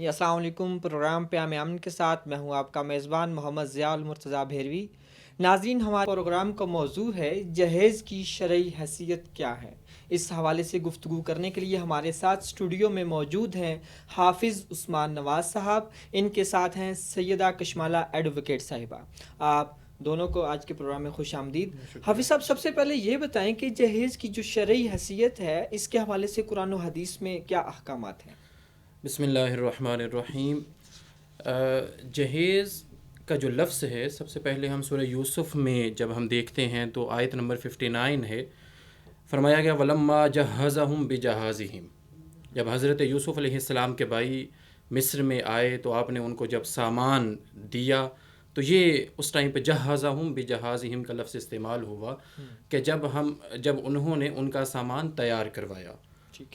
السلام علیکم۔ پروگرام پیام امن کے ساتھ میں ہوں آپ کا میزبان محمد ضیاء المرتضیٰ بھیروی۔ ناظرین، ہمارے پروگرام کا موضوع ہے جہیز کی شرعی حیثیت کیا ہے۔ اس حوالے سے گفتگو کرنے کے لیے ہمارے ساتھ اسٹوڈیو میں موجود ہیں حافظ عثمان نواز صاحب، ان کے ساتھ ہیں سیدہ کشمالہ ایڈوکیٹ صاحبہ۔ آپ دونوں کو آج کے پروگرام میں خوش آمدید۔ حافظ صاحب، سب سے پہلے یہ بتائیں کہ جہیز کی جو شرعی حیثیت ہے، اس کے حوالے سے قرآن و حدیث میں کیا احکامات ہیں؟ بسم اللہ الرحمن الرحیم۔ جہیز کا جو لفظ ہے، سب سے پہلے ہم سورہ یوسف میں جب ہم دیکھتے ہیں تو آیت نمبر 59 ہے، فرمایا گیا وَلَمَّا جَهَّزَهُمْ بِجَهَازِهِمْ۔ جب حضرت یوسف علیہ السلام کے بھائی مصر میں آئے تو آپ نے ان کو جب سامان دیا تو یہ اس ٹائم پہ جَهَّزَهُمْ بِجَهَازِهِمْ کا لفظ استعمال ہوا کہ جب انہوں نے ان کا سامان تیار کروایا۔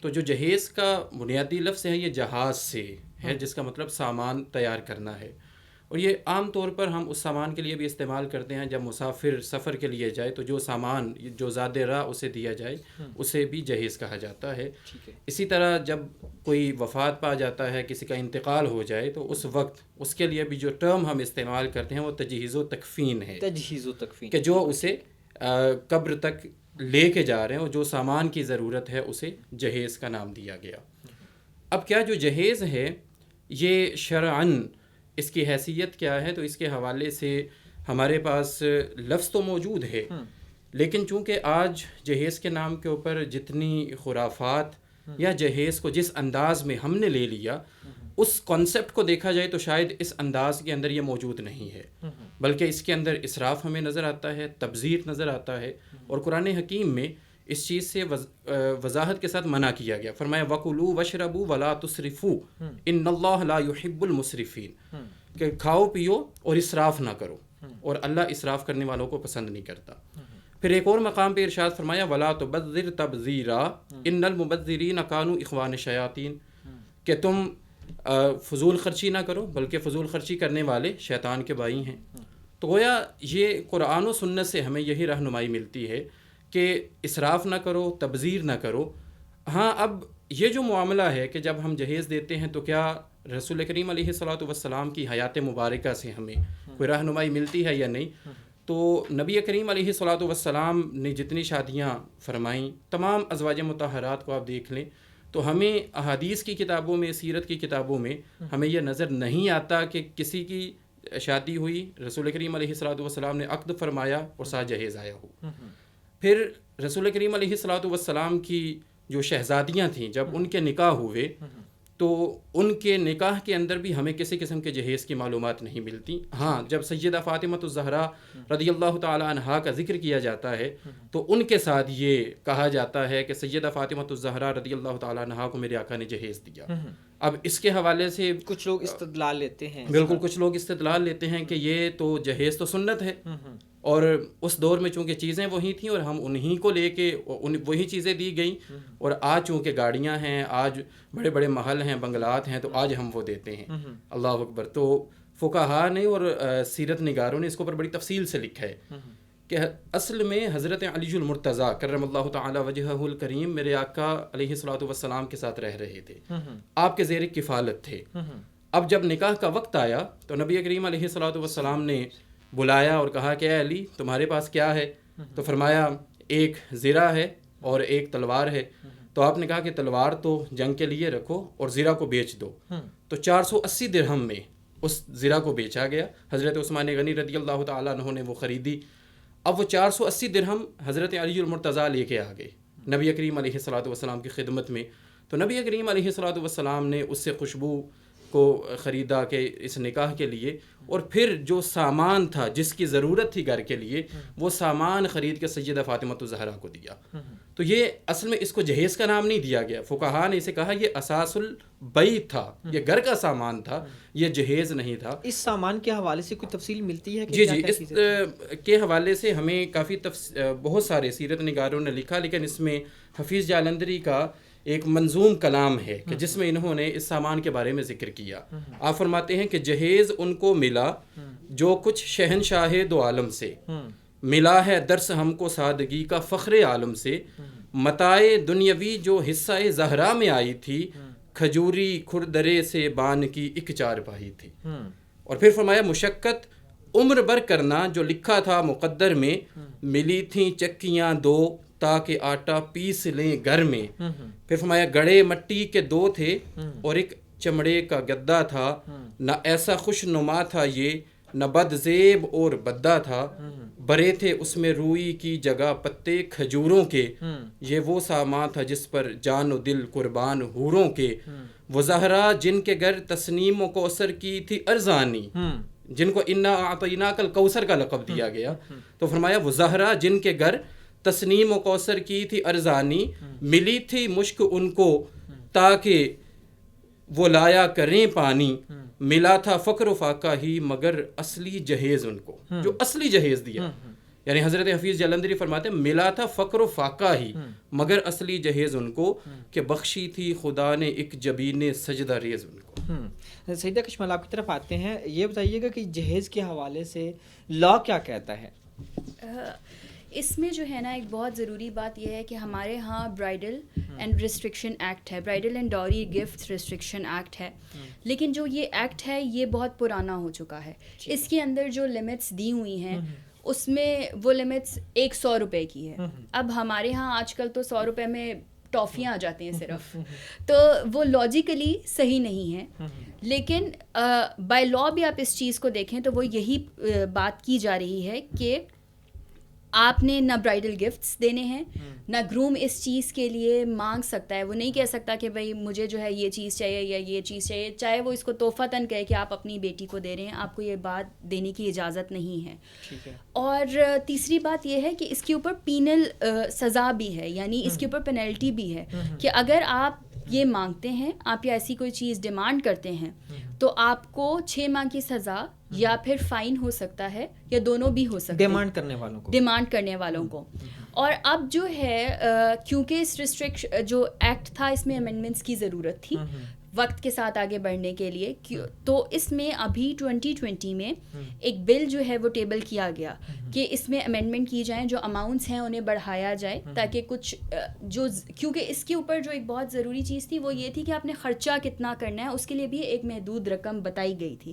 تو جو جہیز کا بنیادی لفظ ہے یہ جہاز سے ہے، جس کا مطلب سامان تیار کرنا ہے، اور یہ عام طور پر ہم اس سامان کے لیے بھی استعمال کرتے ہیں جب مسافر سفر کے لیے جائے تو جو سامان جو زاد راہ اسے دیا جائے اسے بھی جہیز کہا جاتا ہے۔ اسی طرح جب کوئی وفات پا جاتا ہے، کسی کا انتقال ہو جائے تو اس وقت اس کے لیے بھی جو ٹرم ہم استعمال کرتے ہیں وہ تجہیز و تکفین ہے، تجہیز و تکفین، کہ جو اسے قبر تک لے کے جا رہے ہیں اور جو سامان کی ضرورت ہے اسے جہیز کا نام دیا گیا۔ اب کیا جو جہیز ہے یہ شرعاً اس کی حیثیت کیا ہے، تو اس کے حوالے سے ہمارے پاس لفظ تو موجود ہے، لیکن چونکہ آج جہیز کے نام کے اوپر جتنی خرافات یا جہیز کو جس انداز میں ہم نے لے لیا، اس کانسیپٹ کو دیکھا جائے تو شاید اس انداز کے اندر یہ موجود نہیں ہے، بلکہ اس کے اندر اسراف ہمیں نظر آتا ہے، تبذیر نظر آتا ہے، اور قرآن حکیم میں اس چیز سے وضاحت کے ساتھ منع کیا گیا۔ فرمایا وَكُلُوا وَاشْرَبُوا وَلَا تُسْرِفُوا إِنَّ اللَّهَ لَا يُحِبُّ الْمُسْرِفِينَ، کہ کھاؤ پیو اور اسراف نہ کرو، اور اللہ اسراف کرنے والوں کو پسند نہیں کرتا۔ پھر ایک اور مقام پہ ارشاد فرمایا وَلَا تُبَذِّرْ تَبْذِيرًا إِنَّ الْمُبَذِّرِينَ كَانُوا إِخْوَانَ الشَّيَاطِينَ، کہ تم فضول خرچی نہ کرو بلکہ فضول خرچی کرنے والے شیطان کے بھائی ہیں۔ تو گویا یہ قرآن و سنت سے ہمیں یہی رہنمائی ملتی ہے کہ اسراف نہ کرو، تبذیر نہ کرو۔ ہاں، اب یہ جو معاملہ ہے کہ جب ہم جہیز دیتے ہیں تو کیا رسول کریم علیہ السلام کی حیات مبارکہ سے ہمیں کوئی رہنمائی ملتی ہے یا نہیں؟ تو نبی کریم علیہ السلام نے جتنی شادیاں فرمائیں، تمام ازواج مطہرات کو آپ دیکھ لیں تو ہمیں احادیث کی کتابوں میں، سیرت کی کتابوں میں ہمیں یہ نظر نہیں آتا کہ کسی کی شادی ہوئی، رسول کریم علیہ السلام نے عقد فرمایا اور ساتھ جہیز آیا ہو۔ پھر رسول کریم علیہ السلام کی جو شہزادیاں تھیں، جب ان کے نکاح ہوئے تو ان کے نکاح کے اندر بھی ہمیں کسی قسم کے جہیز کی معلومات نہیں ملتی۔ ہاں، جب سیدہ فاطمہ الزہرا رضی اللہ تعالی عنہا کا ذکر کیا جاتا ہے تو ان کے ساتھ یہ کہا جاتا ہے کہ سیدہ فاطمہ الزہرا رضی اللہ تعالی عنہا کو میرے آقا نے جہیز دیا۔ اب اس کے حوالے سے کچھ لوگ استدلال لیتے ہیں، بالکل کچھ لوگ استدلال لیتے ہیں کہ یہ تو جہیز تو سنت ہے، اور اس دور میں چونکہ چیزیں وہی تھیں اور ہم انہی کو لے کے وہی چیزیں دی گئیں، اور آج چونکہ گاڑیاں ہیں، آج بڑے بڑے محل ہیں، بنگلات ہیں، تو آج ہم وہ دیتے ہیں۔ اللہ اکبر۔ تو فقہاء نے اور سیرت نگاروں نے اس کو پر بڑی تفصیل سے لکھا ہے کہ اصل میں حضرت علی المرتضیٰ کرم اللہ تعالی وجہہ الکریم میرے آقا علیہ السلام کے ساتھ رہ رہے تھے، آپ کے زیر کفالت تھے۔ اب جب نکاح کا وقت آیا تو نبی کریم علیہ السلام نے بلایا اور کہا کہ اے علی، تمہارے پاس کیا ہے؟ تو فرمایا ایک زرہ ہے اور ایک تلوار ہے۔ تو آپ نے کہا کہ تلوار تو جنگ کے لیے رکھو اور زرہ کو بیچ دو۔ تو 480 درہم میں اس زرہ کو بیچا گیا۔ حضرت عثمان غنی رضی اللہ تعالیٰ عنہ نے وہ خریدی۔ اب وہ 480 درہم حضرت علی المرتضیٰ لے کے آ گئے نبی کریم علیہ السلام کی خدمت میں۔ تو نبی کریم علیہ السلام نے اس سے خوشبو کو خریدا کہ اس نکاح کے لیے، اور پھر جو سامان تھا جس کی ضرورت تھی گھر کے لیے، وہ سامان خرید کے سیدہ فاطمہ الزہرا کو دیا۔ تو یہ اصل میں اس کو جہیز کا نام نہیں دیا گیا، فقہاء نے اسے کہا یہ اساس البیت تھا، یہ گھر کا سامان تھا، یہ جہیز نہیں تھا۔ اس سامان کے حوالے سے کوئی تفصیل ملتی ہے؟ جی، اس کے حوالے سے ہمیں کافی بہت سارے سیرت نگاروں نے لکھا، لیکن اس میں حفیظ جالندری کا ایک منظوم کلام ہے کہ جس میں انہوں نے اس سامان کے بارے میں ذکر کیا۔ آپ فرماتے ہیں کہ جہیز ان کو ملا جو کچھ شہنشاہ دو عالم سے، ملا ہے درس ہم کو سادگی کا فخر عالم سے، متاع دنیاوی جو حصہ زہرا میں آئی تھی، کھجوری کھردرے سے بان کی ایک چارپائی تھی. اور پھر فرمایا مشقت عمر بھر کرنا جو لکھا تھا مقدر میں، ملی تھیں چکیاں دو تاکہ آٹا پیس لیں گھر میں. پھر فرمایا گڑے مٹی کے دو تھے اور ایک چمڑے کا گدا تھا، نہ ایسا خوش نما تھا یہ، نہ بد زیب اور بدہ تھا. برے تھے اس میں روئی کی جگہ پتے کھجوروں کے، یہ وہ سامان تھا جس پر جان و دل قربان حوروں کے. وہ زہرا جن کے گھر تسنیم و کوثر کی تھی ارزانی، جن کو انا اعطیناک الکوثر کا لقب دیا گیا. تو فرمایا وہ زہرا جن کے گھر تسنیم و کوثر کی تھی ارزانی، ملی تھی مشک ان کو تاکہ وہ لایا کریں پانی. ملا تھا فقر و فاقہ ہی مگر اصلی جہیز ان کو، جو اصلی جہیز دیا. یعنی حضرت حفیظ جلندری فرماتے ہیں ملا تھا فقر و فاقہ ہی مگر اصلی جہیز ان کو، کہ بخشی تھی خدا نے ایک جبین سجدہ ریز ان کو. سیدہ کشمل آپ کی طرف آتے ہیں، یہ بتائیے گا کہ جہیز کے حوالے سے لا کیا کہتا ہے؟ اس میں جو ہے نا ایک بہت ضروری بات یہ ہے کہ ہمارے ہاں برائڈل اینڈ ریسٹرکشن ایکٹ ہے، bridal and dowry gift restriction act ہے، لیکن جو یہ ایکٹ ہے یہ بہت پرانا ہو چکا ہے. اس کے اندر جو لمٹس دی ہوئی ہیں اس میں وہ لمٹس 100 روپے کی ہے. اب ہمارے ہاں آج کل تو 100 روپے میں ٹافیاں آ جاتی ہیں صرف، تو وہ لاجیکلی صحیح نہیں ہے. لیکن بائی لا بھی آپ اس چیز کو دیکھیں تو وہ یہی بات کی جا رہی ہے کہ آپ نے نہ برائڈل گفٹس دینے ہیں، نہ گروم اس چیز کے لیے مانگ سکتا ہے. وہ نہیں کہہ سکتا کہ بھائی مجھے جو ہے یہ چیز چاہیے یا یہ چیز چاہیے، چاہے وہ اس کو تحفتاً کہے کہ آپ اپنی بیٹی کو دے رہے ہیں، آپ کو یہ بات دینے کی اجازت نہیں ہے. اور تیسری بات یہ ہے کہ اس کے اوپر پینل سزا بھی ہے، یعنی اس کے اوپر پینلٹی بھی ہے کہ اگر آپ یہ مانگتے ہیں، آپ یا ایسی کوئی چیز ڈیمانڈ کرتے ہیں تو آپ کو 6 ماہ کی سزا یا پھر فائن ہو سکتا ہے، یا دونوں بھی ہو سکتے ہیں ڈیمانڈ کرنے والوں کو. اور اب جو ہے کیونکہ اس ریسٹرکشن جو ایکٹ تھا اس میں امینڈمنٹس کی ضرورت تھی وقت کے ساتھ آگے بڑھنے کے لیے، تو اس میں ابھی 2020 میں ایک بل جو ہے وہ ٹیبل کیا گیا کہ اس میں امینڈمنٹ کی جائیں، جو اماؤنٹس ہیں انہیں بڑھایا جائے تاکہ کچھ جو، کیونکہ اس کے اوپر جو ایک بہت ضروری چیز تھی وہ یہ تھی کہ آپ نے خرچہ کتنا کرنا ہے، اس کے لیے بھی ایک محدود رقم بتائی گئی تھی.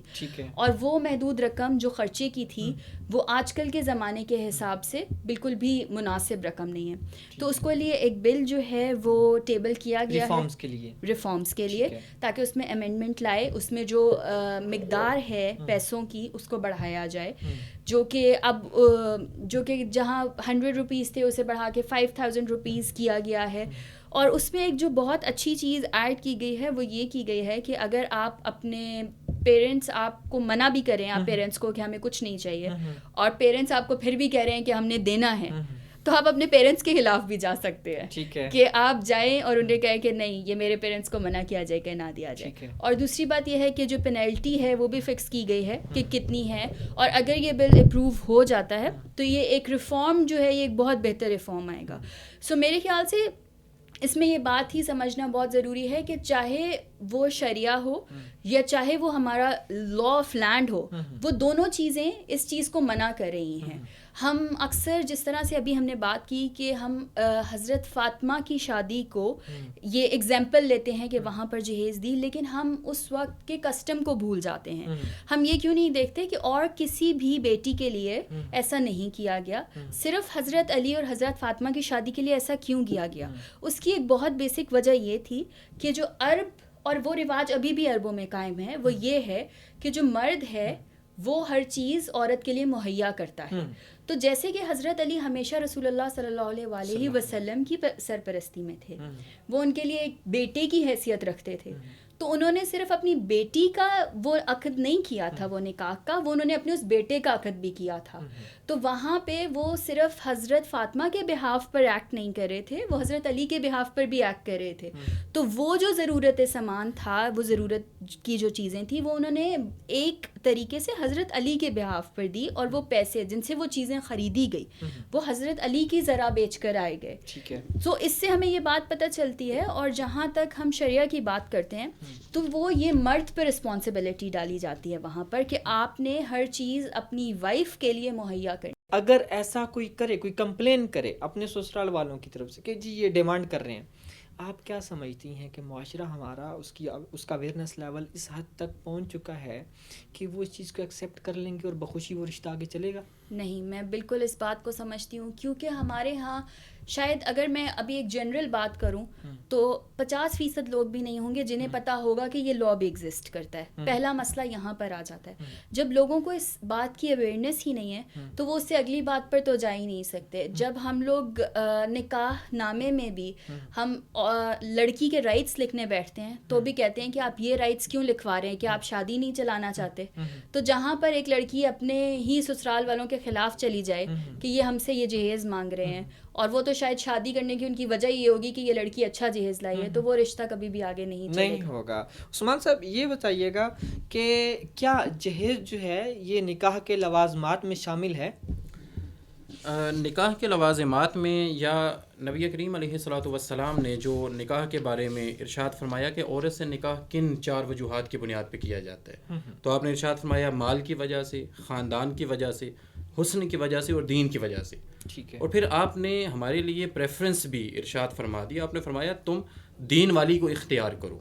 اور وہ محدود رقم جو خرچے کی تھی وہ آج کل کے زمانے کے حساب سے بالکل بھی مناسب رقم نہیں ہے. تو اس کے لیے ایک بل جو ہے وہ ٹیبل کیا گیا ہے ریفارمز کے لیے تاکہ اس میں امینڈمنٹ لائے، اس میں جو مقدار ہے پیسوں کی اس کو بڑھایا جائے، جو کہ اب جو کہ جہاں 100 روپیز تھے اسے بڑھا کے 5000 روپیز کیا گیا ہے. اور اس میں ایک جو بہت اچھی چیز ایڈ کی گئی ہے وہ یہ کی گئی ہے کہ اگر آپ اپنے پیرنٹس آپ کو منع بھی کریں، آپ پیرنٹس کو کہ ہمیں کچھ نہیں چاہیے، اور پیرنٹس آپ کو پھر بھی کہہ رہے ہیں کہ ہم نے دینا ہے، تو آپ اپنے پیرنٹس کے خلاف بھی جا سکتے ہیں کہ آپ جائیں اور انہیں کہیں کہ نہیں یہ میرے پیرنٹس کو منع کیا جائے کہ نہ دیا جائے. اور دوسری بات یہ ہے کہ جو پینلٹی ہے وہ بھی فکس کی گئی ہے کہ کتنی ہے، اور اگر یہ بل اپروو ہو جاتا ہے تو یہ ایک ریفارم جو ہے یہ ایک بہت بہتر ریفارم آئے گا. سو میرے خیال سے اس میں یہ بات ہی سمجھنا بہت ضروری ہے کہ چاہے وہ شریعہ ہو یا چاہے وہ ہمارا لا آف لینڈ ہو، وہ دونوں چیزیں اس چیز کو منع کر رہی ہیں. ہم اکثر جس طرح سے ابھی ہم نے بات کی کہ ہم حضرت فاطمہ کی شادی کو یہ ایگزامپل لیتے ہیں کہ وہاں پر جہیز دی، لیکن ہم اس وقت کے کسٹم کو بھول جاتے ہیں. ہم یہ کیوں نہیں دیکھتے کہ اور کسی بھی بیٹی کے لیے ایسا نہیں کیا گیا، صرف حضرت علی اور حضرت فاطمہ کی شادی کے لیے ایسا کیوں کیا گیا؟ اس کی ایک بہت بیسک وجہ یہ تھی کہ جو عرب، اور وہ رواج ابھی بھی عربوں میں قائم ہے، وہ یہ ہے کہ جو مرد ہے وہ ہر چیز عورت کے لیے مہیا کرتا ہے. تو جیسے کہ حضرت علی ہمیشہ رسول اللہ صلی اللہ علیہ وسلم کی سرپرستی میں تھے، وہ ان کے لیے ایک بیٹے کی حیثیت رکھتے تھے، تو انہوں نے صرف اپنی بیٹی کا وہ عقد نہیں کیا تھا، وہ نکاح کا، وہ انہوں نے اپنے اس بیٹے کا عقد بھی کیا تھا. تو وہاں پہ وہ صرف حضرت فاطمہ کے بہاف پر ایکٹ نہیں کر رہے تھے، وہ حضرت علی کے بہاف پر بھی ایکٹ کر رہے تھے. تو وہ جو ضرورت سامان تھا، وہ ضرورت کی جو چیزیں تھیں وہ انہوں نے ایک طریقے سے حضرت علی کے بہاف پر دی، اور وہ پیسے جن سے وہ چیزیں خریدی گئی وہ حضرت علی کی ذرا بیچ کر آئے گئے. تو اس سے ہمیں یہ بات پتہ چلتی ہے. اور جہاں تک ہم شریعہ کی بات کرتے ہیں تو وہ یہ مرد پہ رسپانسبلٹی ڈالی جاتی ہے وہاں پر کہ آپ نے ہر چیز اپنی وائف کے لیے مہیا کرنی. اگر ایسا کوئی کرے، کوئی کمپلین کرے اپنے سسرال والوں کی طرف سے کہ جی یہ ڈیمانڈ کر رہے ہیں، آپ کیا سمجھتی ہیں کہ معاشرہ ہمارا اس کا اویئرنیس لیول اس حد تک پہنچ چکا ہے کہ وہ اس چیز کو ایکسیپٹ کر لیں گے اور بخوشی وہ رشتہ آگے چلے گا؟ نہیں، میں بالکل اس بات کو سمجھتی ہوں، کیونکہ ہمارے ہاں شاید اگر میں ابھی ایک جنرل بات کروں تو 50% لوگ بھی نہیں ہوں گے جنہیں پتہ ہوگا کہ یہ لا بھی ایگزسٹ کرتا ہے. پہلا مسئلہ یہاں پر آ جاتا ہے. جب لوگوں کو اس بات کی اویئرنیس ہی نہیں ہے تو وہ اس سے اگلی بات پر تو جا ہی نہیں سکتے. جب ہم لوگ نکاح نامے میں بھی ہم لڑکی کے رائٹس لکھنے بیٹھتے ہیں تو بھی کہتے ہیں کہ آپ یہ رائٹس کیوں لکھوا رہے ہیں، کہ آپ شادی نہیں چلانا چاہتے. تو جہاں پر ایک لڑکی اپنے ہی سسرال والوں کے خلاف چلی جائے کہ یہ ہم سے یہ جہیز مانگ رہے ہیں، اور وہ تو شاید شادی کرنے کی ان کی وجہ یہ ہوگی کہ یہ لڑکی اچھا جہیز لائی ہے، تو وہ رشتہ کبھی بھی آگے نہیں ہوگا. عثمان صاحب یہ بتائیے گا کہ کیا جہیز جو ہے یہ نکاح کے لوازمات میں شامل ہے؟ نکاح کے لوازمات میں، یا نبی کریم علیہ الصلوۃ والسلام نے جو نکاح کے بارے میں ارشاد فرمایا کہ عورت سے نکاح کن 4 وجوہات کی بنیاد پہ کیا جاتا ہے، تو آپ نے ارشاد فرمایا مال کی وجہ سے، خاندان کی وجہ سے، حسن کی وجہ سے اور دین کی وجہ سے. ٹھیک ہے. اور پھر آپ نے ہمارے لیے پریفرنس بھی ارشاد فرما دیا. آپ نے فرمایا تم دین والی کو اختیار کرو.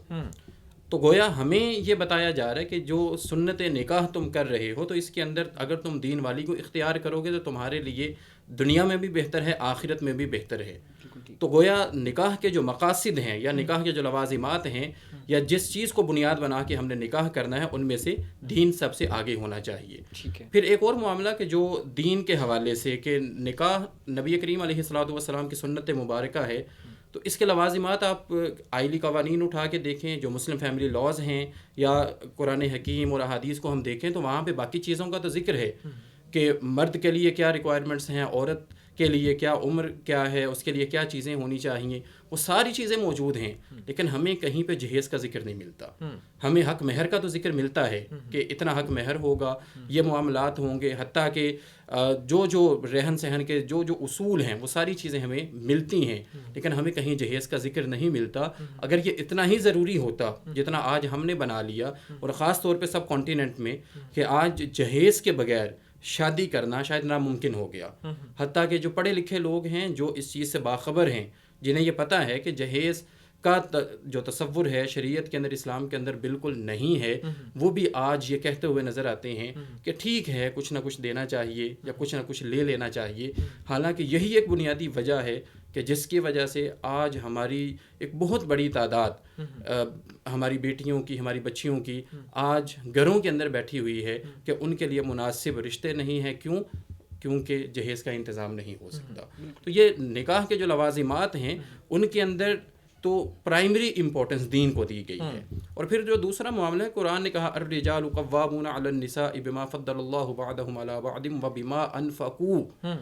تو گویا ہمیں یہ بتایا جا رہا ہے کہ جو سنت نکاح تم کر رہے ہو تو اس کے اندر اگر تم دین والی کو اختیار کرو گے تو تمہارے لیے دنیا میں بھی بہتر ہے، آخرت میں بھی بہتر ہے. تو گویا نکاح کے جو مقاصد ہیں یا نکاح کے جو لوازمات ہیں یا جس چیز کو بنیاد بنا کے ہم نے نکاح کرنا ہے ان میں سے دین سب سے آگے ہونا چاہیے. پھر ایک اور معاملہ کہ جو دین کے حوالے سے کہ نکاح نبی کریم علیہ الصلوۃ والسلام کی سنت مبارکہ ہے، تو اس کے لوازمات آپ آئلی قوانین اٹھا کے دیکھیں، جو مسلم فیملی لاز ہیں یا قرآن حکیم اور احادیث کو ہم دیکھیں تو وہاں پہ باقی چیزوں کا تو ذکر ہے کہ مرد کے لیے کیا ریکوائرمنٹس ہیں، عورت کے لیے کیا عمر کیا ہے، اس کے لیے کیا چیزیں ہونی چاہیے، وہ ساری چیزیں موجود ہیں. لیکن ہمیں کہیں پہ جہیز کا ذکر نہیں ملتا. ہمیں حق مہر کا تو ذکر ملتا ہے کہ اتنا حق مہر ہوگا، یہ معاملات ہوں گے، حتیٰ کہ جو رہن سہن کے جو اصول ہیں وہ ساری چیزیں ہمیں ملتی ہیں، لیکن ہمیں کہیں جہیز کا ذکر نہیں ملتا. اگر یہ اتنا ہی ضروری ہوتا جتنا آج ہم نے بنا لیا، اور خاص طور پہ سب کانٹیننٹ میں، کہ آج جہیز کے بغیر شادی کرنا شاید ناممکن ہو گیا. حتیٰ کہ جو پڑھے لکھے لوگ ہیں، جو اس چیز سے باخبر ہیں، جنہیں یہ پتہ ہے کہ جہیز کا جو تصور ہے شریعت کے اندر، اسلام کے اندر بالکل نہیں ہے، وہ بھی آج یہ کہتے ہوئے نظر آتے ہیں کہ ٹھیک ہے کچھ نہ کچھ دینا چاہیے یا کچھ نہ کچھ لے لینا چاہیے. حالانکہ یہی ایک بنیادی وجہ ہے کہ جس کی وجہ سے آج ہماری ایک بہت بڑی تعداد ہماری بیٹیوں کی، ہماری بچیوں کی آج گھروں کے اندر بیٹھی ہوئی ہے کہ ان کے لیے مناسب رشتے نہیں ہیں. کیونکہ جہیز کا انتظام نہیں ہو سکتا. تو یہ نکاح کے جو لوازمات ہیں ان کے اندر تو پرائمری امپورٹنس دین کو دی گئی ہے. اور پھر جو دوسرا معاملہ ہے، قرآن نے کہا الرجال قوامون علی النساء بما فضل اللہ بعضهم علی بعض وبما انفقوا.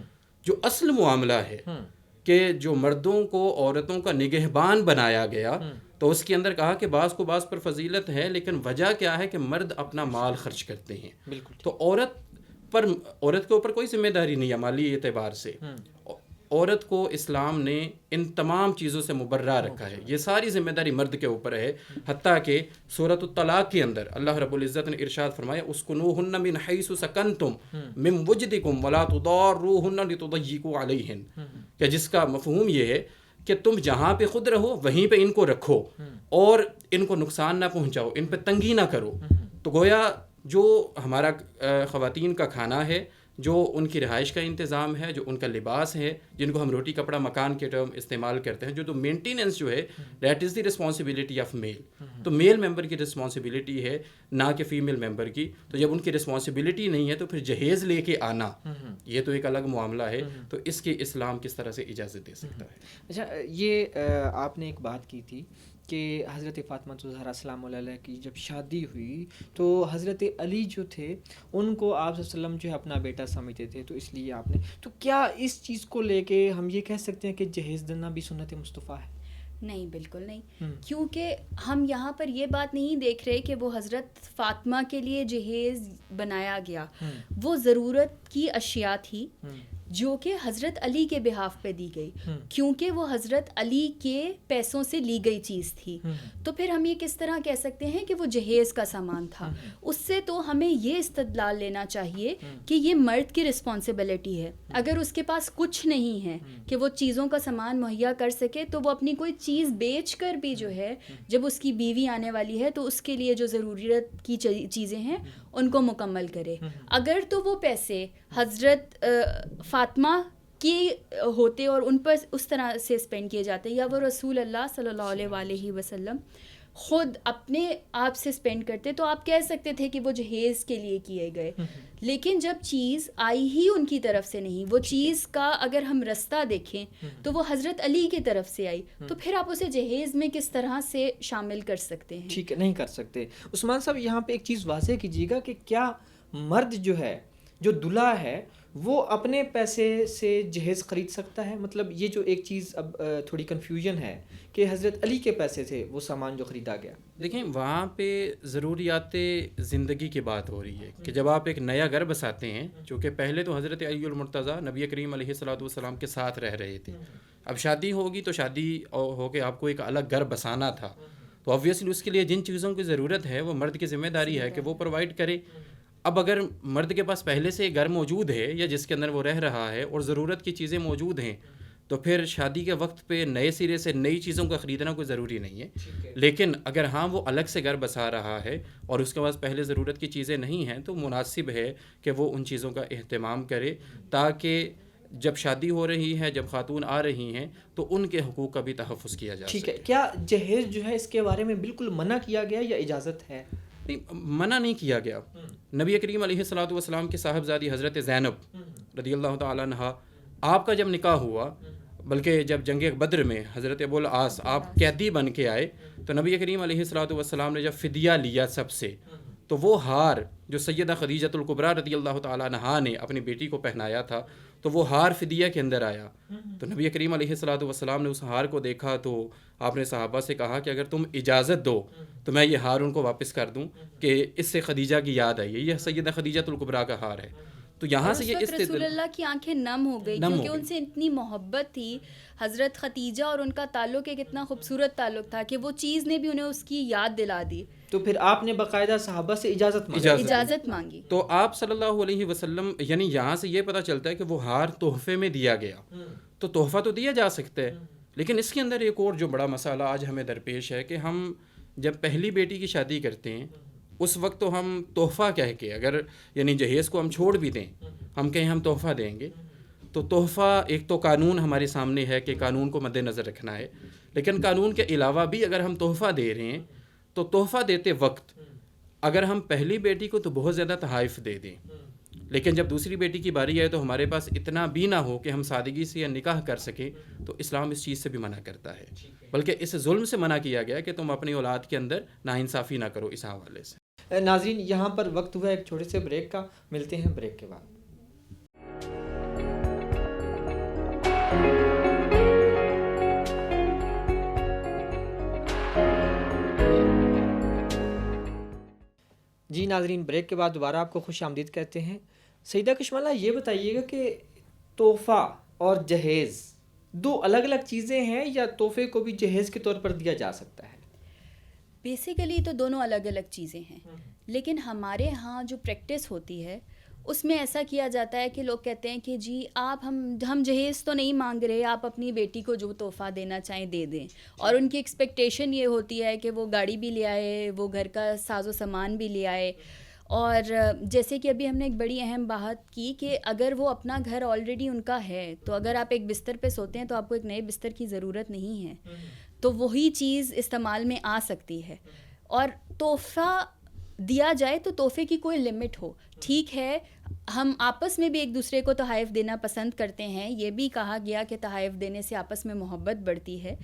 جو اصل معاملہ ہے کہ جو مردوں کو عورتوں کا نگہبان بنایا گیا، تو اس کے اندر کہا کہ بعض کو بعض پر فضیلت ہے، لیکن وجہ کیا ہے کہ مرد اپنا مال خرچ کرتے ہیں. تو عورت کے اوپر کوئی ذمہ داری نہیں ہے مالی اعتبار سے. عورت کو اسلام نے ان تمام چیزوں سے مبرہ رکھا ہے، یہ ساری ذمہ داری مرد کے اوپر ہے. حتیٰ کہ سورۃ الطلاق کے اندر اللہ رب العزت نے ارشاد فرمایا اسکنوہن من حیث سکنتم من وجدکم ولا تضاروہن لتضیقوا علیہن، کہ جس کا مفہوم یہ ہے کہ تم جہاں پہ خود رہو وہیں پہ ان کو رکھو اور ان کو نقصان نہ پہنچاؤ، ان پہ تنگی نہ کرو. تو گویا جو ہمارا خواتین کا کھانا ہے، جو ان کی رہائش کا انتظام ہے، جو ان کا لباس ہے، جن کو ہم روٹی کپڑا مکان کے ٹرم استعمال کرتے ہیں، جو مینٹیننس جو ہے that is the responsibility of male. تو میل ممبر کی رسپانسبلٹی ہے، نہ کہ فیمیل ممبر کی. تو جب ان کی رسپانسبلٹی نہیں ہے تو پھر جہیز لے کے آنا یہ تو ایک الگ معاملہ ہے. تو اس کی اسلام کس طرح سے اجازت دے سکتا ہے؟ اچھا، یہ آپ نے ایک بات کی تھی کہ حضرت فاطمہ الزہرا السلام علیہ کی جب شادی ہوئی تو حضرت علی جو تھے ان کو آپ صلی اللہ علیہ وسلم جو ہے اپنا بیٹا سمجھتے تھے، تو اس لیے آپ نے، تو کیا اس چیز کو لے کے ہم یہ کہہ سکتے ہیں کہ جہیز دینا بھی سنت مصطفیٰ ہے؟ نہیں، بالکل نہیں. کیونکہ ہم یہاں پر یہ بات نہیں دیکھ رہے کہ وہ حضرت فاطمہ کے لیے جہیز بنایا گیا، وہ ضرورت کی اشیاء تھی. جو کہ حضرت علی کے بہاف پہ دی گئی, کیونکہ وہ حضرت علی کے پیسوں سے لی گئی چیز تھی. تو پھر ہم یہ کس طرح کہہ سکتے ہیں کہ وہ جہیز کا سامان تھا؟ اس سے تو ہمیں یہ استدلال لینا چاہیے کہ یہ مرد کی رسپانسبلٹی ہے. اگر اس کے پاس کچھ نہیں ہے کہ وہ چیزوں کا سامان مہیا کر سکے, تو وہ اپنی کوئی چیز بیچ کر بھی جو ہے, جب اس کی بیوی آنے والی ہے تو اس کے لیے جو ضرورت کی چیزیں ہیں ان کو مکمل کرے. اگر تو وہ پیسے حضرت فاطمہ کی ہوتے اور ان پر اس طرح سے اسپینڈ کیے جاتے, یا وہ رسول اللہ صلی اللہ علیہ وآلہ وسلم خود اپنے آپ سے اسپینڈ کرتے, تو آپ کہہ سکتے تھے کہ وہ جہیز کے لیے کیے گئے. لیکن جب چیز آئی ہی ان کی طرف سے نہیں, وہ چیز کا اگر ہم رستہ دیکھیں تو وہ حضرت علی کی طرف سے آئی, تو پھر آپ اسے جہیز میں کس طرح سے شامل کر سکتے ہیں؟ ٹھیک ہے, نہیں کر سکتے. عثمان صاحب یہاں پہ ایک چیز واضح کیجیے گا کہ کیا مرد جو ہے, جو دلہا ہے, وہ اپنے پیسے سے جہیز خرید سکتا ہے؟ مطلب یہ جو ایک چیز اب تھوڑی کنفیوژن ہے کہ حضرت علی کے پیسے سے وہ سامان جو خریدا گیا. دیکھیں وہاں پہ ضروریات زندگی کی بات ہو رہی ہے کہ جب آپ ایک نیا گھر بساتے ہیں, چونکہ پہلے تو حضرت علی المرتضیٰ نبی کریم علیہ الصلوۃ والسلام کے ساتھ رہ رہے تھے, اب شادی ہوگی تو شادی ہو کے آپ کو ایک الگ گھر بسانا تھا, تو آبویسلی اس کے لیے جن چیزوں کی ضرورت ہے وہ مرد کی ذمہ داری ہے کہ وہ پرووائڈ کرے. اب اگر مرد کے پاس پہلے سے گھر موجود ہے یا جس کے اندر وہ رہ رہا ہے اور ضرورت کی چیزیں موجود ہیں, تو پھر شادی کے وقت پہ نئے سرے سے نئی چیزوں کا خریدنا کوئی ضروری نہیں ہے. لیکن اگر ہاں وہ الگ سے گھر بسا رہا ہے اور اس کے پاس پہلے ضرورت کی چیزیں نہیں ہیں, تو مناسب ہے کہ وہ ان چیزوں کا اہتمام کرے, تاکہ جب شادی ہو رہی ہے, جب خاتون آ رہی ہیں, تو ان کے حقوق کا بھی تحفظ کیا جا سکے. ٹھیک ہے, کیا جہیز جو ہے اس کے بارے میں بالکل منع کیا گیا یا اجازت ہے؟ منع نہیں کیا گیا. نبی کریم علیہ الصلوۃ والسلام کی صاحبزادی حضرت زینب رضی اللہ تعالیٰ عنہا, آپ کا جب نکاح ہوا, بلکہ جب جنگ بدر میں حضرت ابو العاص آپ قیدی بن کے آئے, تو نبی کریم علیہ الصلوۃ والسلام نے جب فدیہ لیا سب سے, تو وہ ہار جو سیدہ خدیجۃ الکبریٰ رضی اللہ تعالیٰ عنہا نے اپنی بیٹی کو پہنایا تھا, تو وہ ہار فدیہ کے اندر آیا. تو نبی کریم علیہ الصلوۃ والسلام نے اس ہار کو دیکھا, تو آپ نے صحابہ سے کہا کہ اگر تم اجازت دو تو میں یہ ہار ان کو واپس کر دوں کہ اس سے خدیجہ کی یاد آئی ہے, یہ سیدہ خدیجۃ الکبریٰ کا ہار ہے. تو یہاں سے یہ رسول اللہ کی آنکھیں نم ہو گئی, کیونکہ ان سے اتنی محبت تھی. حضرت خدیجہ اور ان کا تعلق ایک اتنا خوبصورت تعلق تھا کہ وہ چیز نے بھی انہیں اس کی یاد دلا دی. تو پھر آپ نے باقاعدہ صحابہ سے اجازت مانگی. تو آپ صلی اللہ علیہ وسلم, یعنی یہاں سے یہ پتہ چلتا ہے کہ وہ ہار تحفے میں دیا گیا. تو تحفہ تو دیا جا سکتا ہے, لیکن اس کے اندر ایک اور جو بڑا مسئلہ آج ہمیں درپیش ہے کہ ہم جب پہلی بیٹی کی شادی کرتے ہیں, اس وقت تو ہم تحفہ کہہ کے, اگر یعنی جہیز کو ہم چھوڑ بھی دیں, ہم کہیں ہم تحفہ دیں گے, تو تحفہ ایک تو قانون ہمارے سامنے ہے کہ قانون کو مد نظر رکھنا ہے, لیکن قانون کے علاوہ بھی اگر ہم تحفہ دے رہے ہیں, تو تحفہ دیتے وقت اگر ہم پہلی بیٹی کو تو بہت زیادہ تحائف دے دیں, لیکن جب دوسری بیٹی کی باری آئے تو ہمارے پاس اتنا بھی نہ ہو کہ ہم سادگی سے نکاح کر سکیں, تو اسلام اس چیز سے بھی منع کرتا ہے, بلکہ اس ظلم سے منع کیا گیا کہ تم اپنی اولاد کے اندر ناانصافی نہ کرو اس حوالے سے. ناظرین یہاں پر وقت ہوا ایک چھوٹے سے بریک کا, ملتے ہیں بریک کے بعد. جی ناظرین, بریک کے بعد دوبارہ آپ کو خوش آمدید کہتے ہیں. سیدہ کشمالہ, یہ بتائیے گا کہ تحفہ اور جہیز دو الگ الگ چیزیں ہیں یا تحفے کو بھی جہیز کے طور پر دیا جا سکتا ہے؟ بیسیکلی تو دونوں الگ الگ چیزیں ہیں, لیکن ہمارے ہاں جو پریکٹس ہوتی ہے اس میں ایسا کیا جاتا ہے کہ لوگ کہتے ہیں کہ جی آپ ہم جہیز تو نہیں مانگ رہے, آپ اپنی بیٹی کو جو تحفہ دینا چاہیں دے دیں, اور ان کی ایکسپیکٹیشن یہ ہوتی ہے کہ وہ گاڑی بھی لے آئے, وہ گھر کا ساز و سامان بھی لے آئے. اور جیسے کہ ابھی ہم نے ایک بڑی اہم بات کی کہ اگر وہ اپنا گھر آلریڈی ان کا ہے, تو اگر آپ ایک بستر پہ سوتے ہیں تو آپ کو ایک نئے بستر کی ضرورت نہیں ہے, تو وہی چیز استعمال میں آ سکتی ہے. اور تحفہ دیا جائے تو تحفے کی کوئی لمٹ ہو, ٹھیک ہے, ہم آپس میں بھی ایک دوسرے کو تحائف دینا پسند کرتے ہیں, یہ بھی کہا گیا کہ تحائف دینے سے آپس میں محبت بڑھتی ہے,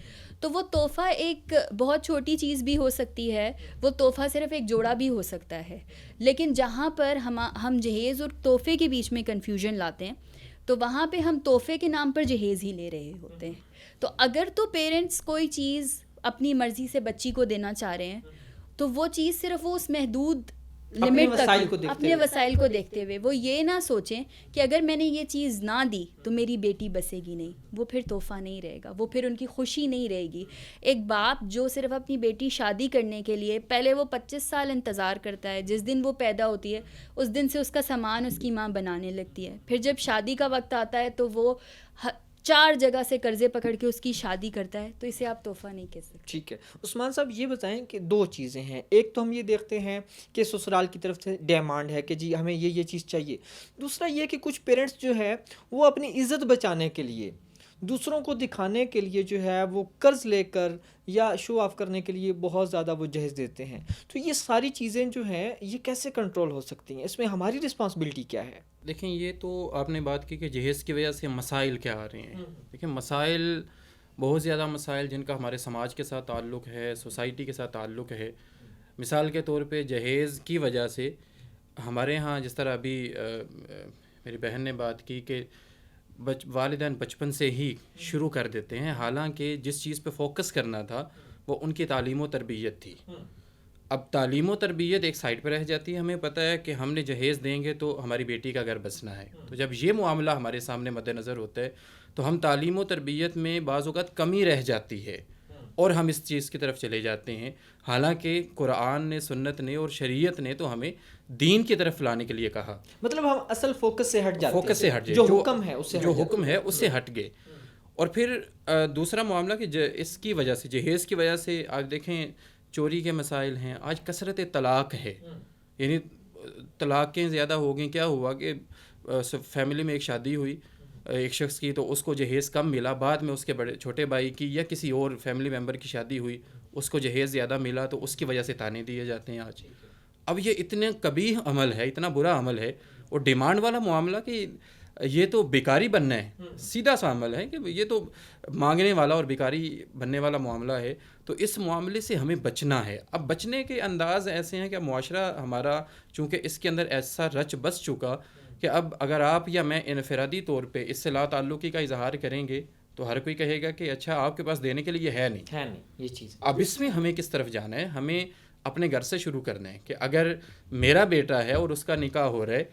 تو وہ تحفہ ایک بہت چھوٹی چیز بھی ہو سکتی ہے, وہ تحفہ صرف ایک جوڑا بھی ہو سکتا ہے. لیکن جہاں پر ہم جہیز اور تحفے کے بیچ میں کنفیوژن لاتے ہیں, تو وہاں پہ ہم تحفے کے نام پر جہیز ہی لے رہے ہوتے ہیں. تو اگر تو پیرنٹس کوئی چیز اپنی مرضی سے بچی کو دینا چاہ رہے ہیں, تو وہ چیز صرف وہ اس محدود لمٹ وسائل کو تک دیکھتے اپنے ہوئے. وسائل کو دیکھتے ہوئے وہ یہ نہ سوچیں کہ اگر میں نے یہ چیز نہ دی تو میری بیٹی بسے گی نہیں, وہ پھر تحفہ نہیں رہے گا, وہ پھر ان کی خوشی نہیں رہے گی. ایک باپ جو صرف اپنی بیٹی شادی کرنے کے لیے پہلے وہ 25 سال انتظار کرتا ہے, جس دن وہ پیدا ہوتی ہے اس دن سے اس کا سامان اس کی ماں بنانے لگتی ہے, پھر جب شادی کا وقت آتا ہے تو وہ 4 جگہ سے قرضے پکڑ کے اس کی شادی کرتا ہے, تو اسے آپ تحفہ نہیں کہہ سکتے. ٹھیک ہے عثمان صاحب, یہ بتائیں کہ 2 چیزیں ہیں. ایک تو ہم یہ دیکھتے ہیں کہ سسرال کی طرف سے ڈیمانڈ ہے کہ جی ہمیں یہ چیز چاہیے. دوسرا یہ کہ کچھ پیرنٹس جو ہے وہ اپنی عزت بچانے کے لیے, دوسروں کو دکھانے کے لیے جو ہے وہ قرض لے کر یا شو آف کرنے کے لیے بہت زیادہ وہ جہیز دیتے ہیں. تو یہ ساری چیزیں جو ہیں یہ کیسے کنٹرول ہو سکتی ہیں, اس میں ہماری رسپانسبلٹی کیا ہے؟ دیکھیں, یہ تو آپ نے بات کی کہ جہیز کی وجہ سے مسائل کیا آ رہے ہیں. دیکھیں, مسائل بہت زیادہ مسائل جن کا ہمارے سماج کے ساتھ تعلق ہے, سوسائٹی کے ساتھ تعلق ہے. مثال کے طور پہ جہیز کی وجہ سے ہمارے ہاں جس طرح ابھی میری بہن نے بات کی کہ والدین بچپن سے ہی شروع کر دیتے ہیں, حالانکہ جس چیز پہ فوکس کرنا تھا وہ ان کی تعلیم و تربیت تھی. اب تعلیم و تربیت ایک سائڈ پہ رہ جاتی ہے. ہمیں پتہ ہے کہ ہم نے جہیز دیں گے تو ہماری بیٹی کا گھر بسنا ہے. تو جب یہ معاملہ ہمارے سامنے مد نظر ہوتا ہے تو ہم تعلیم و تربیت میں بعض اوقات کمی رہ جاتی ہے اور ہم اس چیز کی طرف چلے جاتے ہیں, حالانکہ قرآن نے, سنت نے اور شریعت نے تو ہمیں دین کی طرف لانے کے لیے کہا. مطلب ہم اصل فوکس سے ہٹ جاتے ہیں, فوکس سے ہٹ جو حکم ہے اس سے جو حکم ہے اس سے ہٹ گئے. اور پھر دوسرا معاملہ کہ اس کی وجہ سے, جہیز کی وجہ سے آج دیکھیں چوری کے مسائل ہیں, آج کثرت طلاق ہے, یعنی طلاقیں زیادہ ہو گئیں. کیا ہوا کہ فیملی میں ایک شادی ہوئی ایک شخص کی, تو اس کو جہیز کم ملا, بعد میں اس کے بڑے چھوٹے بھائی کی یا کسی اور فیملی ممبر کی شادی ہوئی, اس کو جہیز زیادہ ملا, تو اس کی وجہ سے تانے دیے جاتے ہیں آج. اب یہ اتنے قبیح عمل ہے, اتنا برا عمل ہے, اور ڈیمانڈ والا معاملہ کہ یہ تو بیکاری بننا ہے, سیدھا سا عمل ہے کہ یہ تو مانگنے والا اور بیکاری بننے والا معاملہ ہے. تو اس معاملے سے ہمیں بچنا ہے. اب بچنے کے انداز ایسے ہیں کہ معاشرہ ہمارا چونکہ اس کے اندر ایسا رچ بس چکا کہ اب اگر آپ یا میں انفرادی طور پہ اس سے لا تعلقی کا اظہار کریں گے تو ہر کوئی کہے گا کہ اچھا آپ کے پاس دینے کے لیے ہے نہیں یہ چیز. اب اس میں ہمیں کس طرف جانا ہے؟ ہمیں اپنے گھر سے شروع کرنا ہے کہ اگر میرا بیٹا ہے اور اس کا نکاح ہو رہا ہے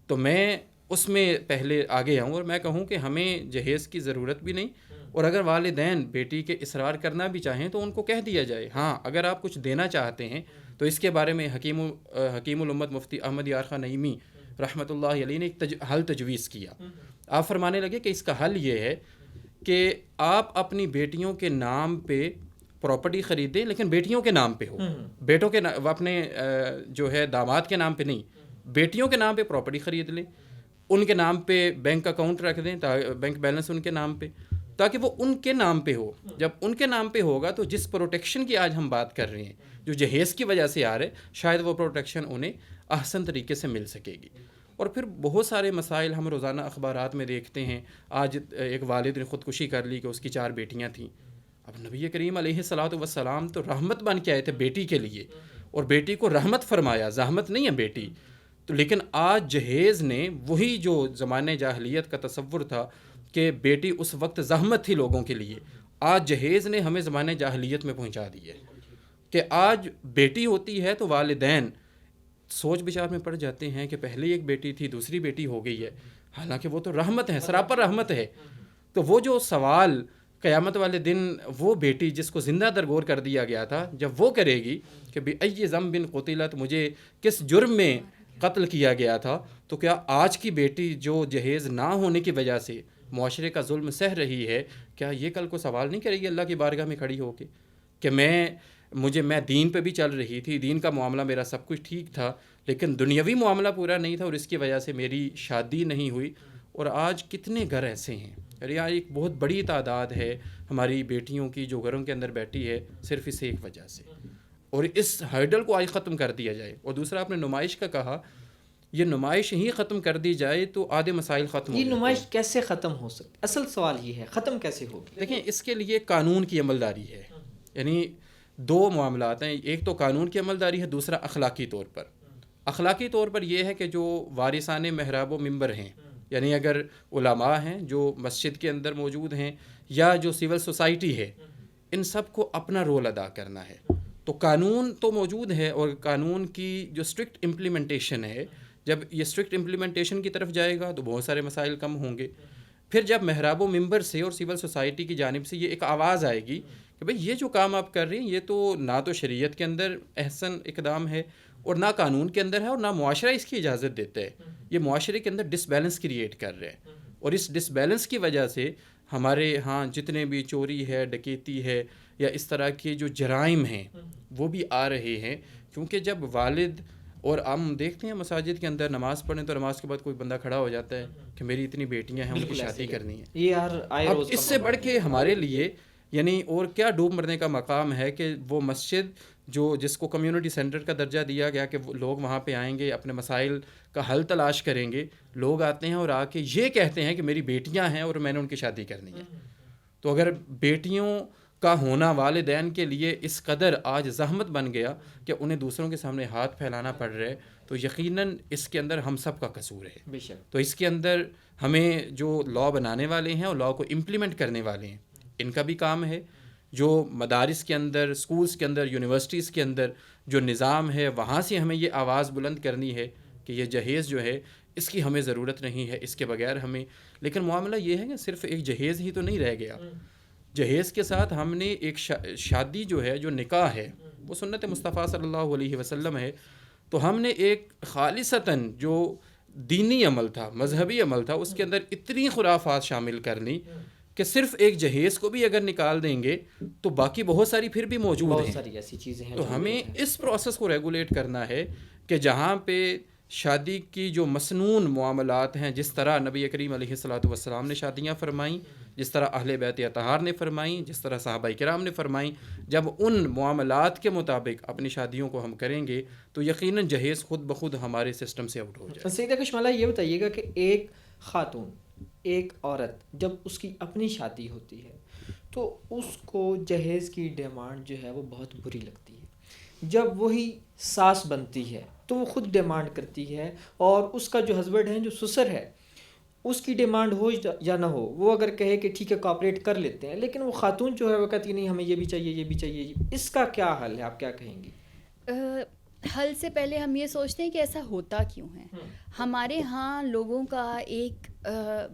تو میں اس میں پہلے آگے آؤں اور میں کہوں کہ ہمیں جہیز کی ضرورت بھی نہیں, اور اگر والدین بیٹی کے اصرار کرنا بھی چاہیں تو ان کو کہہ دیا جائے ہاں اگر آپ کچھ دینا چاہتے ہیں تو اس کے بارے میں حکیم الامت مفتی احمد یار خان نعیمی رحمۃ اللہ علیہ نے ایک حل تجویز کیا. آپ فرمانے لگے کہ اس کا حل یہ ہے کہ آپ اپنی بیٹیوں کے نام پہ پراپرٹی خریدیں, لیکن بیٹیوں کے نام پہ ہو, بیٹوں کے اپنے جو ہے داماد کے نام پہ نہیں, بیٹیوں کے نام پہ پراپرٹی خرید لیں, ان کے نام پہ بینک اکاؤنٹ رکھ دیں, بینک بیلنس ان کے نام پہ, تاکہ وہ ان کے نام پہ ہو. جب ان کے نام پہ ہوگا تو جس پروٹیکشن کی آج ہم بات کر رہے ہیں جو جہیز کی وجہ سے آ رہے, شاید وہ پروٹیکشن انہیں احسن طریقے سے مل سکے گی. اور پھر بہت سارے مسائل ہم روزانہ اخبارات میں دیکھتے ہیں. آج ایک والد نے خودکشی کر لی کہ اس کی 4 بیٹیاں تھیں. اب نبی کریم علیہ الصلاۃ والسلام تو رحمت بن کے آئے تھے بیٹی کے لیے, اور بیٹی کو رحمت فرمایا, زحمت نہیں ہے بیٹی. تو لیکن آج جہیز نے وہی جو زمانے جاہلیت کا تصور تھا کہ بیٹی اس وقت زحمت تھی لوگوں کے لیے, آج جہیز نے ہمیں زمانے جاہلیت میں پہنچا دی ہے کہ آج بیٹی ہوتی ہے تو والدین سوچ بچار میں پڑ جاتے ہیں کہ پہلے ایک بیٹی تھی دوسری بیٹی ہو گئی ہے, حالانکہ وہ تو رحمت ہے, سراپر رحمت ہے. تو وہ جو سوال قیامت والے دن وہ بیٹی جس کو زندہ درگور کر دیا گیا تھا, جب وہ کرے گی کہ بِأَيِّ ذنبٍ قُتِلَتْ, مجھے کس جرم میں قتل کیا گیا تھا, تو کیا آج کی بیٹی جو جہیز نہ ہونے کی وجہ سے معاشرے کا ظلم سہ رہی ہے, کیا یہ کل کو سوال نہیں کرے گی اللہ کی بارگاہ میں کھڑی ہو کے کہ میں دین پہ بھی چل رہی تھی, دین کا معاملہ میرا سب کچھ ٹھیک تھا, لیکن دنیاوی معاملہ پورا نہیں تھا اور اس کی وجہ سے میری شادی نہیں ہوئی. اور آج کتنے گھر ایسے ہیں, یار ایک بہت بڑی تعداد ہے ہماری بیٹیوں کی جو گھروں کے اندر بیٹھی ہے صرف اس ایک وجہ سے, اور اس ہرڈل کو آج ختم کر دیا جائے. اور دوسرا آپ نے نمائش کا کہا, یہ نمائش ہی ختم کر دی جائے تو آدھے مسائل ختم ہو. یہ نمائش کیسے ختم ہو سکتی؟ اصل سوال یہ ہے ختم کیسے ہوگی؟ دیکھیں, اس کے لیے قانون کی عملداری ہے. یعنی 2 معاملات ہیں, ایک تو قانون کی عملداری ہے, دوسرا اخلاقی طور پر. اخلاقی طور پر یہ ہے کہ جو وارثان محراب و ممبر ہیں, یعنی اگر علماء ہیں جو مسجد کے اندر موجود ہیں یا جو سول سوسائٹی ہے, ان سب کو اپنا رول ادا کرنا ہے. تو قانون تو موجود ہے، اور قانون کی جو اسٹرکٹ امپلیمنٹیشن ہے، جب یہ اسٹرکٹ امپلیمنٹیشن کی طرف جائے گا تو بہت سارے مسائل کم ہوں گے. پھر جب محراب و ممبر سے اور سول سوسائٹی کی جانب سے یہ ایک آواز آئے گی کہ بھئی یہ جو کام آپ کر رہے ہیں یہ تو نہ تو شریعت کے اندر احسن اقدام ہے، اور نہ قانون کے اندر ہے، اور نہ معاشرہ اس کی اجازت دیتا ہے، یہ معاشرے کے اندر ڈس بیلنس کریٹ کر رہے ہیں، اور اس ڈس بیلنس کی وجہ سے ہمارے ہاں جتنے بھی چوری ہے، ڈکیتی ہے، یا اس طرح کے جو جرائم ہیں وہ بھی آ رہے ہیں. کیونکہ جب والد، اور ہم دیکھتے ہیں مساجد کے اندر نماز پڑھیں تو نماز کے بعد کوئی بندہ کھڑا ہو جاتا ہے کہ میری اتنی بیٹیاں ہیں، ان کی شادی کرنی ہے. یہ اب اس سے بڑھ کے ہمارے لیے یعنی اور کیا ڈوب مرنے کا مقام ہے کہ وہ مسجد جس کو کمیونٹی سینٹر کا درجہ دیا گیا کہ لوگ وہاں پہ آئیں گے، اپنے مسائل کا حل تلاش کریں گے، لوگ آتے ہیں اور آ کے یہ کہتے ہیں کہ میری بیٹیاں ہیں اور میں نے ان کی شادی کرنی ہے. تو اگر بیٹیوں کا ہونا والدین کے لیے اس قدر آج زحمت بن گیا کہ انہیں دوسروں کے سامنے ہاتھ پھیلانا پڑ رہا ہے، تو یقیناً اس کے اندر ہم سب کا قصور ہے. بے شک. تو اس کے اندر ہمیں جو لا بنانے والے ہیں اور لا کو امپلیمنٹ کرنے والے ہیں، ان کا بھی کام ہے. جو مدارس کے اندر، سکولز کے اندر، یونیورسٹیز کے اندر جو نظام ہے، وہاں سے ہمیں یہ آواز بلند کرنی ہے کہ یہ جہیز جو ہے اس کی ہمیں ضرورت نہیں ہے، اس کے بغیر ہمیں. لیکن معاملہ یہ ہے کہ صرف ایک جہیز ہی تو نہیں رہ گیا. جہیز کے ساتھ ہم نے ایک شادی جو ہے، جو نکاح ہے، وہ سنت مصطفیٰ صلی اللہ علیہ وسلم ہے. تو ہم نے ایک خالصتاً جو دینی عمل تھا، مذہبی عمل تھا، اس کے اندر اتنی خرافات شامل کر لی کہ صرف ایک جہیز کو بھی اگر نکال دیں گے تو باقی بہت ساری پھر بھی موجود ہیں. بہت ساری ایسی چیزیں ہیں. تو ہمیں اس پروسیس کو ریگولیٹ کرنا ہے کہ جہاں پہ شادی کی جو مسنون معاملات ہیں، جس طرح نبی کریم علیہ الصلوۃ والسلام نے شادیاں فرمائیں، جس طرح اہل بیت اطہار نے فرمائیں، جس طرح صحابہ کرام نے فرمائیں، جب ان معاملات کے مطابق اپنی شادیوں کو ہم کریں گے تو یقیناً جہیز خود بخود ہمارے سسٹم سے آؤٹ ہو جائے. سیدہ کشمالہ یہ بتائیے گا کہ ایک خاتون، ایک عورت جب اس کی اپنی شادی ہوتی ہے تو اس کو جہیز کی ڈیمانڈ جو ہے وہ بہت بری لگتی ہے. جب وہی ساس بنتی ہے تو وہ خود ڈیمانڈ کرتی ہے، اور اس کا جو ہسبینڈ ہے، جو سسر ہے، اس کی ڈیمانڈ ہو یا نہ ہو، وہ اگر کہے کہ ٹھیک ہے کوآپریٹ کر لیتے ہیں، لیکن وہ خاتون جو ہے وہ کہتی نہیں ہمیں یہ بھی چاہیے، یہ بھی چاہیے. اس کا کیا حل ہے؟ آپ کیا کہیں گی؟ حل سے پہلے ہم یہ سوچتے ہیں کہ ایسا ہوتا کیوں ہے. ہمارے ہاں لوگوں کا ایک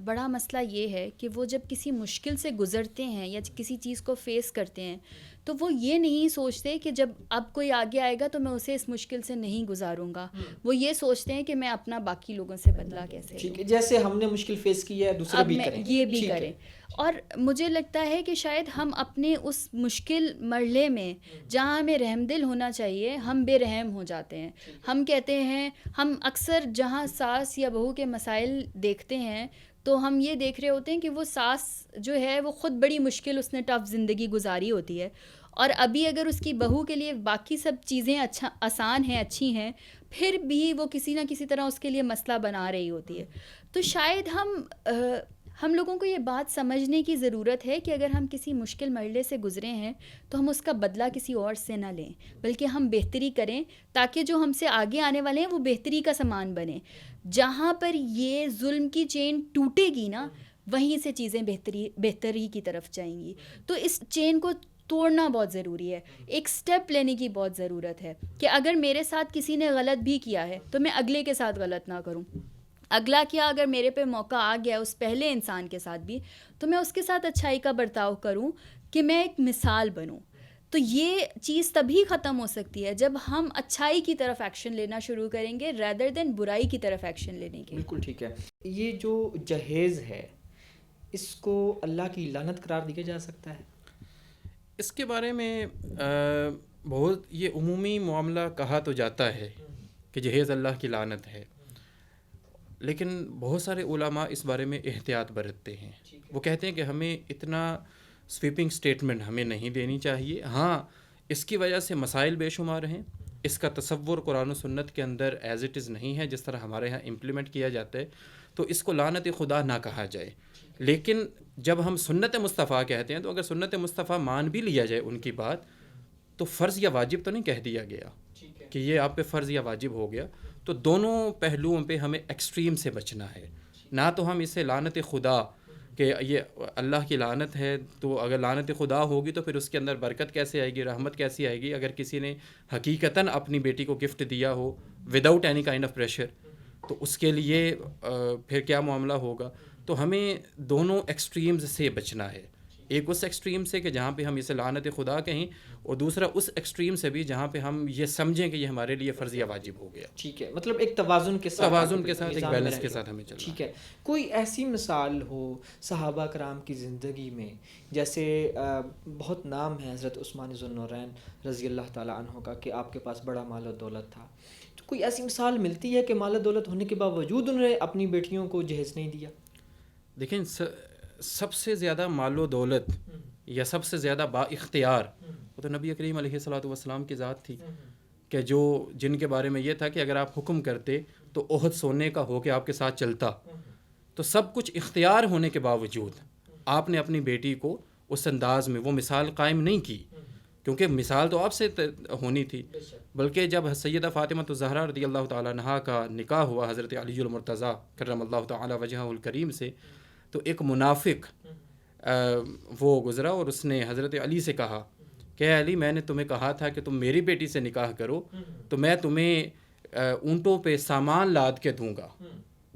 بڑا مسئلہ یہ ہے کہ وہ جب کسی مشکل سے گزرتے ہیں یا کسی چیز کو فیس کرتے ہیں تو وہ یہ نہیں سوچتے کہ جب اب کوئی آگے آئے گا تو میں اسے اس مشکل سے نہیں گزاروں گا. وہ یہ سوچتے ہیں کہ میں اپنا باقی لوگوں سے بدلہ کیسے ٹھیک ہے، جیسے ہم نے مشکل فیس کی ہے دوسرے بھی کریں، یہ بھی کریں. اور مجھے لگتا ہے کہ شاید ہم اپنے اس مشکل مرحلے میں جہاں ہمیں رحم دل ہونا چاہیے ہم بے رحم ہو جاتے ہیں. ہم کہتے ہیں، ہم اکثر جہاں ساس یا بہو کے مسائل دیکھتے ہیں تو ہم یہ دیکھ رہے ہوتے ہیں کہ وہ ساس جو ہے وہ خود بڑی مشکل، اس نے ٹف زندگی گزاری ہوتی ہے، اور ابھی اگر اس کی بہو کے لیے باقی سب چیزیں آسان ہیں، اچھی ہیں، پھر بھی وہ کسی نہ کسی طرح اس کے لیے مسئلہ بنا رہی ہوتی ہے. تو شاید ہم لوگوں کو یہ بات سمجھنے کی ضرورت ہے کہ اگر ہم کسی مشکل مرحلے سے گزرے ہیں تو ہم اس کا بدلہ کسی اور سے نہ لیں، بلکہ ہم بہتری کریں تاکہ جو ہم سے آگے آنے والے ہیں وہ بہتری کا سامان بنیں. جہاں پر یہ ظلم کی چین ٹوٹے گی نا، وہیں سے چیزیں بہتری کی طرف جائیں گی. تو اس چین کو توڑنا بہت ضروری ہے. ایک سٹیپ لینے کی بہت ضرورت ہے کہ اگر میرے ساتھ کسی نے غلط بھی کیا ہے تو میں اگلے کے ساتھ غلط نہ کروں. اگلا کیا، اگر میرے پہ موقع آ گیا اس پہلے انسان کے ساتھ بھی، تو میں اس کے ساتھ اچھائی کا برتاؤ کروں کہ میں ایک مثال بنوں. تو یہ چیز تبھی ختم ہو سکتی ہے جب ہم اچھائی کی طرف ایکشن لینا شروع کریں گے rather than برائی کی طرف ایکشن لینے کے. بالکل ٹھیک ہے. یہ جو جہیز ہے اس کو اللہ کی لعنت قرار دیا جا سکتا ہے؟ اس کے بارے میں بہت یہ عمومی معاملہ کہا تو جاتا ہے کہ جہیز اللہ کی لعنت ہے، لیکن بہت سارے علماء اس بارے میں احتیاط برتتے ہیں. وہ کہتے ہیں کہ ہمیں اتنا سویپنگ سٹیٹمنٹ ہمیں نہیں دینی چاہیے. ہاں، اس کی وجہ سے مسائل بے شمار ہیں. اس کا تصور قرآن و سنت کے اندر ایز اٹ از نہیں ہے جس طرح ہمارے ہاں امپلیمنٹ کیا جاتا ہے، تو اس کو لعنت خدا نہ کہا جائے. لیکن جب ہم سنت مصطفیٰ کہتے ہیں تو اگر سنت مصطفیٰ مان بھی لیا جائے ان کی بات، تو فرض یا واجب تو نہیں کہہ دیا گیا کہ یہ آپ پہ فرض یا واجب ہو گیا. تو دونوں پہلوؤں پہ ہمیں ایکسٹریم سے بچنا ہے. نہ تو ہم اسے لعنت خدا کہ یہ اللہ کی لعنت ہے، تو اگر لعنت خدا ہوگی تو پھر اس کے اندر برکت کیسے آئے گی، رحمت کیسی آئے گی؟ اگر کسی نے حقیقتاً اپنی بیٹی کو گفٹ دیا ہو without any kind of pressure, تو اس کے لیے پھر کیا معاملہ ہوگا؟ تو ہمیں دونوں ایکسٹریمز سے بچنا ہے، ایک اس ایکسٹریم سے کہ جہاں پہ ہم اسے لعنت خدا کہیں، اور دوسرا اس ایکسٹریم سے بھی جہاں پہ ہم یہ سمجھیں کہ یہ ہمارے لیے فرض یا واجب ہو گیا. ٹھیک ہے، مطلب ایک توازن کے ساتھ ایک بیلنس کے ساتھ ہمیں چلنا. ٹھیک ہے. کوئی ایسی مثال ہو صحابہ کرام کی زندگی میں، جیسے بہت نام ہے حضرت عثمان ذو النورین رضی اللہ تعالیٰ عنہ کا کہ آپ کے پاس بڑا مال و دولت تھا، تو کوئی ایسی مثال ملتی ہے کہ مال و دولت ہونے کے باوجود انہوں نے اپنی بیٹیوں کو جہیز نہیں دیا؟ دیکھیں، سب سے زیادہ مال و دولت یا سب سے زیادہ با اختیار وہ تو نبی کریم علیہ الصلوۃ والسلام کی ذات تھی، کہ جن کے بارے میں یہ تھا کہ اگر آپ حکم کرتے تو احد سونے کا ہو کے آپ کے ساتھ چلتا. تو سب کچھ اختیار ہونے کے باوجود آپ نے اپنی بیٹی کو اس انداز میں وہ مثال قائم نہیں کی، کیونکہ مثال تو آپ سے ہونی تھی. بلکہ جب سیدہ فاطمہ الزہرا رضی اللہ تعالیٰ عنہا کا نکاح ہوا حضرت علی المرتضیٰ کرم اللہ تعالیٰ وجہہ الکریم سے، تو ایک منافق وہ گزرا اور اس نے حضرت علی سے کہا کہ علی، میں نے تمہیں کہا تھا کہ تم میری بیٹی سے نکاح کرو تو میں تمہیں اونٹوں پہ سامان لاد کے دوں گا.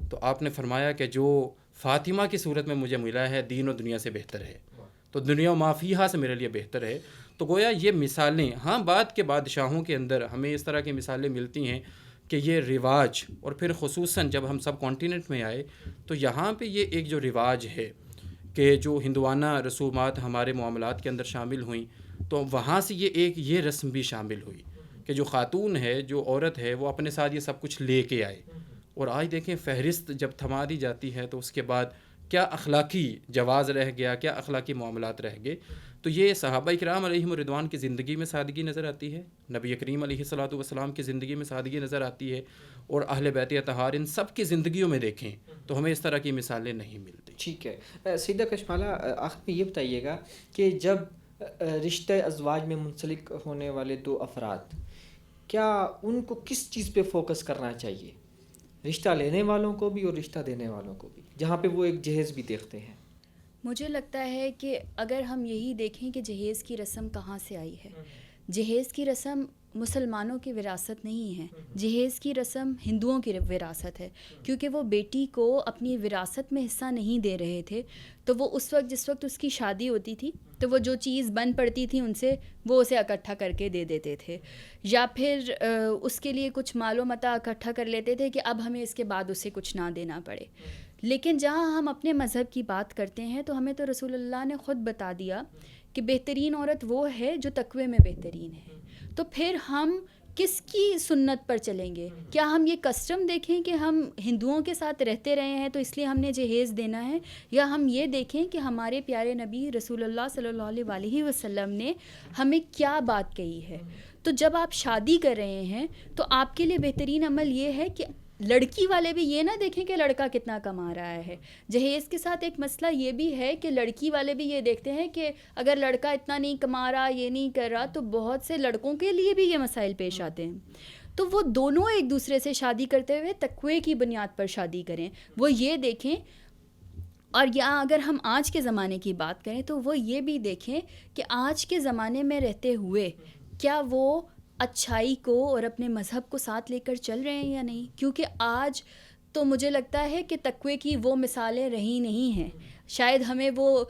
تو آپ نے فرمایا کہ جو فاطمہ کی صورت میں مجھے ملا ہے دین و دنیا سے بہتر ہے، تو دنیا و ما فیہا سے میرے لیے بہتر ہے. تو گویا یہ مثالیں، ہاں بعد کے بادشاہوں کے اندر ہمیں اس طرح کی مثالیں ملتی ہیں کہ یہ رواج، اور پھر خصوصاً جب ہم سب کانٹیننٹ میں آئے تو یہاں پہ یہ ایک جو رواج ہے کہ جو ہندوانہ رسومات ہمارے معاملات کے اندر شامل ہوئیں، تو وہاں سے یہ رسم بھی شامل ہوئی کہ جو خاتون ہے، جو عورت ہے، وہ اپنے ساتھ یہ سب کچھ لے کے آئے. اور آج دیکھیں فہرست جب تھما دی جاتی ہے تو اس کے بعد کیا اخلاقی جواز رہ گیا، کیا اخلاقی معاملات رہ گئے. تو یہ صحابہ کرام علیہم الرضوان کی زندگی میں سادگی نظر آتی ہے، نبی کریم علیہ الصلوۃ والسلام کی زندگی میں سادگی نظر آتی ہے، اور اہل بیت اطہار ان سب کی زندگیوں میں دیکھیں تو ہمیں اس طرح کی مثالیں نہیں ملتی. ٹھیک ہے. سیدہ کشمالہ، آخر میں یہ بتائیے گا کہ جب رشتہ ازواج میں منسلک ہونے والے دو افراد، کیا ان کو کس چیز پہ فوکس کرنا چاہیے؟ رشتہ لینے والوں کو بھی اور رشتہ دینے والوں کو بھی، جہاں پہ وہ ایک جہیز بھی دیکھتے ہیں. مجھے لگتا ہے کہ اگر ہم یہی دیکھیں کہ جہیز کی رسم کہاں سے آئی ہے، جہیز کی رسم مسلمانوں کی وراثت نہیں ہے، جہیز کی رسم ہندوؤں کی وراثت ہے، کیونکہ وہ بیٹی کو اپنی وراثت میں حصہ نہیں دے رہے تھے. تو وہ اس وقت جس وقت اس کی شادی ہوتی تھی تو وہ جو چیز بن پڑتی تھی ان سے وہ اسے اکٹھا کر کے دے دیتے تھے، یا پھر اس کے لیے کچھ مال و متاع اکٹھا کر لیتے تھے کہ اب ہمیں اس کے بعد اسے کچھ نہ دینا پڑے. لیکن جہاں ہم اپنے مذہب کی بات کرتے ہیں تو ہمیں تو رسول اللہ نے خود بتا دیا کہ بہترین عورت وہ ہے جو تقوی میں بہترین ہے. تو پھر ہم کس کی سنت پر چلیں گے؟ کیا ہم یہ کسٹم دیکھیں کہ ہم ہندوؤں کے ساتھ رہتے رہے ہیں تو اس لیے ہم نے جہیز دینا ہے، یا ہم یہ دیکھیں کہ ہمارے پیارے نبی رسول اللہ صلی اللہ علیہ وسلم نے ہمیں کیا بات کہی ہے؟ تو جب آپ شادی کر رہے ہیں تو آپ کے لیے بہترین عمل یہ ہے کہ لڑکی والے بھی یہ نہ دیکھیں کہ لڑکا کتنا کما رہا ہے. جہیز کے ساتھ ایک مسئلہ یہ بھی ہے کہ لڑکی والے بھی یہ دیکھتے ہیں کہ اگر لڑکا اتنا نہیں کما رہا، یہ نہیں کر رہا، تو بہت سے لڑکوں کے لیے بھی یہ مسائل پیش آتے ہیں. تو وہ دونوں ایک دوسرے سے شادی کرتے ہوئے تقوی کی بنیاد پر شادی کریں، وہ یہ دیکھیں. اور یا اگر ہم آج کے زمانے کی بات کریں تو وہ یہ بھی دیکھیں کہ آج کے زمانے میں رہتے ہوئے کیا وہ اچھائی کو اور اپنے مذہب کو ساتھ لے کر چل رہے ہیں یا نہیں. کیونکہ آج تو مجھے لگتا ہے کہ تقوی کی وہ مثالیں رہی نہیں ہیں. شاید ہمیں وہ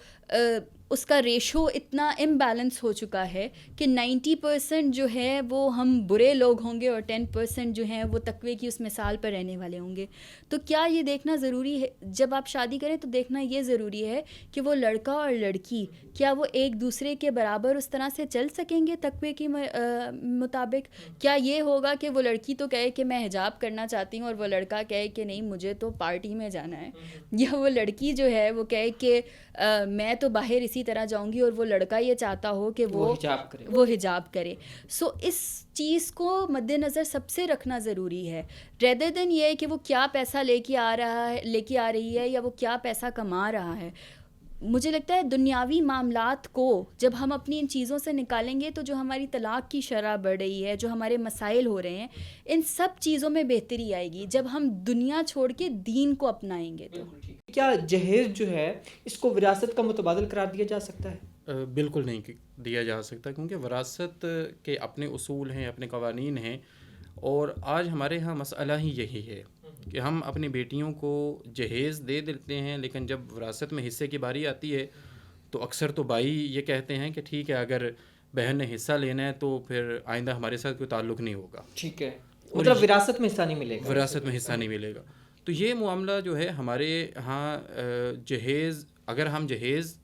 اس کا ریشو اتنا امبیلنس ہو چکا ہے کہ 90% جو ہے وہ ہم برے لوگ ہوں گے اور 10% جو ہیں وہ تقوی کی اس مثال پر رہنے والے ہوں گے. تو کیا یہ دیکھنا ضروری ہے جب آپ شادی کریں تو دیکھنا یہ ضروری ہے کہ وہ لڑکا اور لڑکی کیا وہ ایک دوسرے کے برابر اس طرح سے چل سکیں گے تقوی کے مطابق. کیا یہ ہوگا کہ وہ لڑکی تو کہے کہ میں حجاب کرنا چاہتی ہوں اور وہ لڑکا کہے کہ نہیں مجھے تو پارٹی میں جانا ہے, یا وہ لڑکی جو ہے وہ کہے کہ میں تو باہر اسی طرح جاؤں گی اور وہ لڑکا یہ چاہتا ہو کہ وہ حجاب کرے. سو اس چیز کو مد نظر سب سے رکھنا ضروری ہے, ریدر دین یہ کہ وہ کیا پیسہ لے کے آ رہی ہے یا وہ کیا پیسہ کما رہا ہے. مجھے لگتا ہے دنیاوی معاملات کو جب ہم اپنی ان چیزوں سے نکالیں گے تو جو ہماری طلاق کی شرح بڑھ رہی ہے، جو ہمارے مسائل ہو رہے ہیں، ان سب چیزوں میں بہتری آئے گی جب ہم دنیا چھوڑ کے دین کو اپنائیں گے. تو کیا جہیز جو ہے اس کو وراثت کا متبادل قرار دیا جا سکتا ہے؟ بالکل نہیں دیا جا سکتا، کیونکہ وراثت کے اپنے اصول ہیں، اپنے قوانین ہیں، اور آج ہمارے ہاں مسئلہ ہی یہی ہے کہ ہم اپنی بیٹیوں کو جہیز دے دیتے ہیں، لیکن جب وراثت میں حصے کی باری آتی ہے تو اکثر تو بھائی یہ کہتے ہیں کہ ٹھیک ہے اگر بہن نے حصہ لینا ہے تو پھر آئندہ ہمارے ساتھ کوئی تعلق نہیں ہوگا. ٹھیک ہے، مطلب وراثت میں حصہ نہیں ملے گا. وراثت میں حصہ نہیں ملے گا. تو یہ معاملہ جو ہے ہمارے ہاں جہیز، اگر ہم جہیز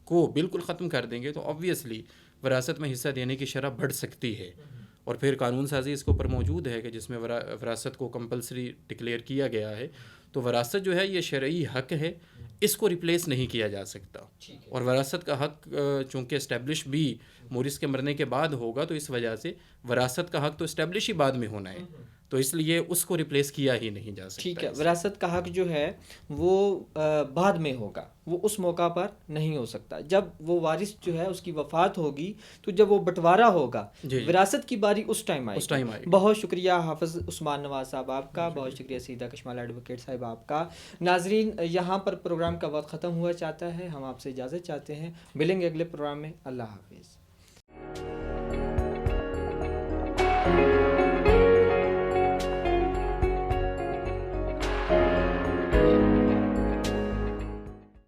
کو بالکل ختم کر دیں گے تو آبویسلی وراثت میں حصہ دینے کی شرح بڑھ سکتی ہے، اور پھر قانون سازی اس کے اوپر موجود ہے کہ جس میں وراثت کو کمپلسری ڈکلیئر کیا گیا ہے. تو وراثت جو ہے یہ شرعی حق ہے، اس کو ریپلیس نہیں کیا جا سکتا، اور وراثت کا حق چونکہ اسٹیبلش بھی مورث کے مرنے کے بعد ہوگا، تو اس وجہ سے وراثت کا حق تو اسٹیبلش ہی بعد میں ہونا ہے، تو اس لیے اس کو ریپلیس کیا ہی نہیں جا سکتا. ٹھیک ہے، وراثت کا حق جو ہے وہ بعد میں ہوگا، وہ اس موقع پر نہیں ہو سکتا. جب وہ وارث جو ہے اس کی وفات ہوگی تو جب وہ بٹوارا ہوگا وراثت کی باری اس ٹائم آئے گی. بہت شکریہ حافظ عثمان نواز صاحب آپ کا، بہت شکریہ سیدہ کشمال ایڈوکیٹ صاحب آپ کا. ناظرین، یہاں پر پروگرام کا وقت ختم ہوا چاہتا ہے، ہم آپ سے اجازت چاہتے ہیں، ملیں گے اگلے پروگرام میں. اللہ حافظ.